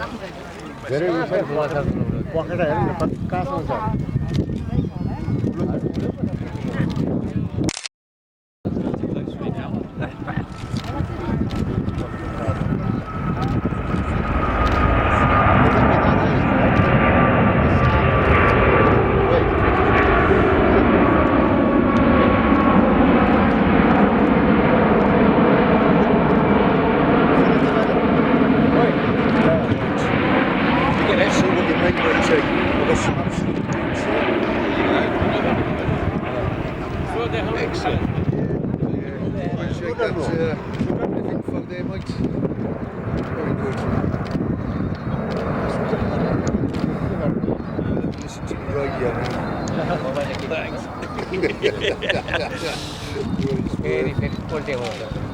धेरै विषय पखेटा हेर्नु न कहाँसम्म छ Excellent. Appreciate that info there, mate. Very good. Listen to the radio now. Thanks. Very quality.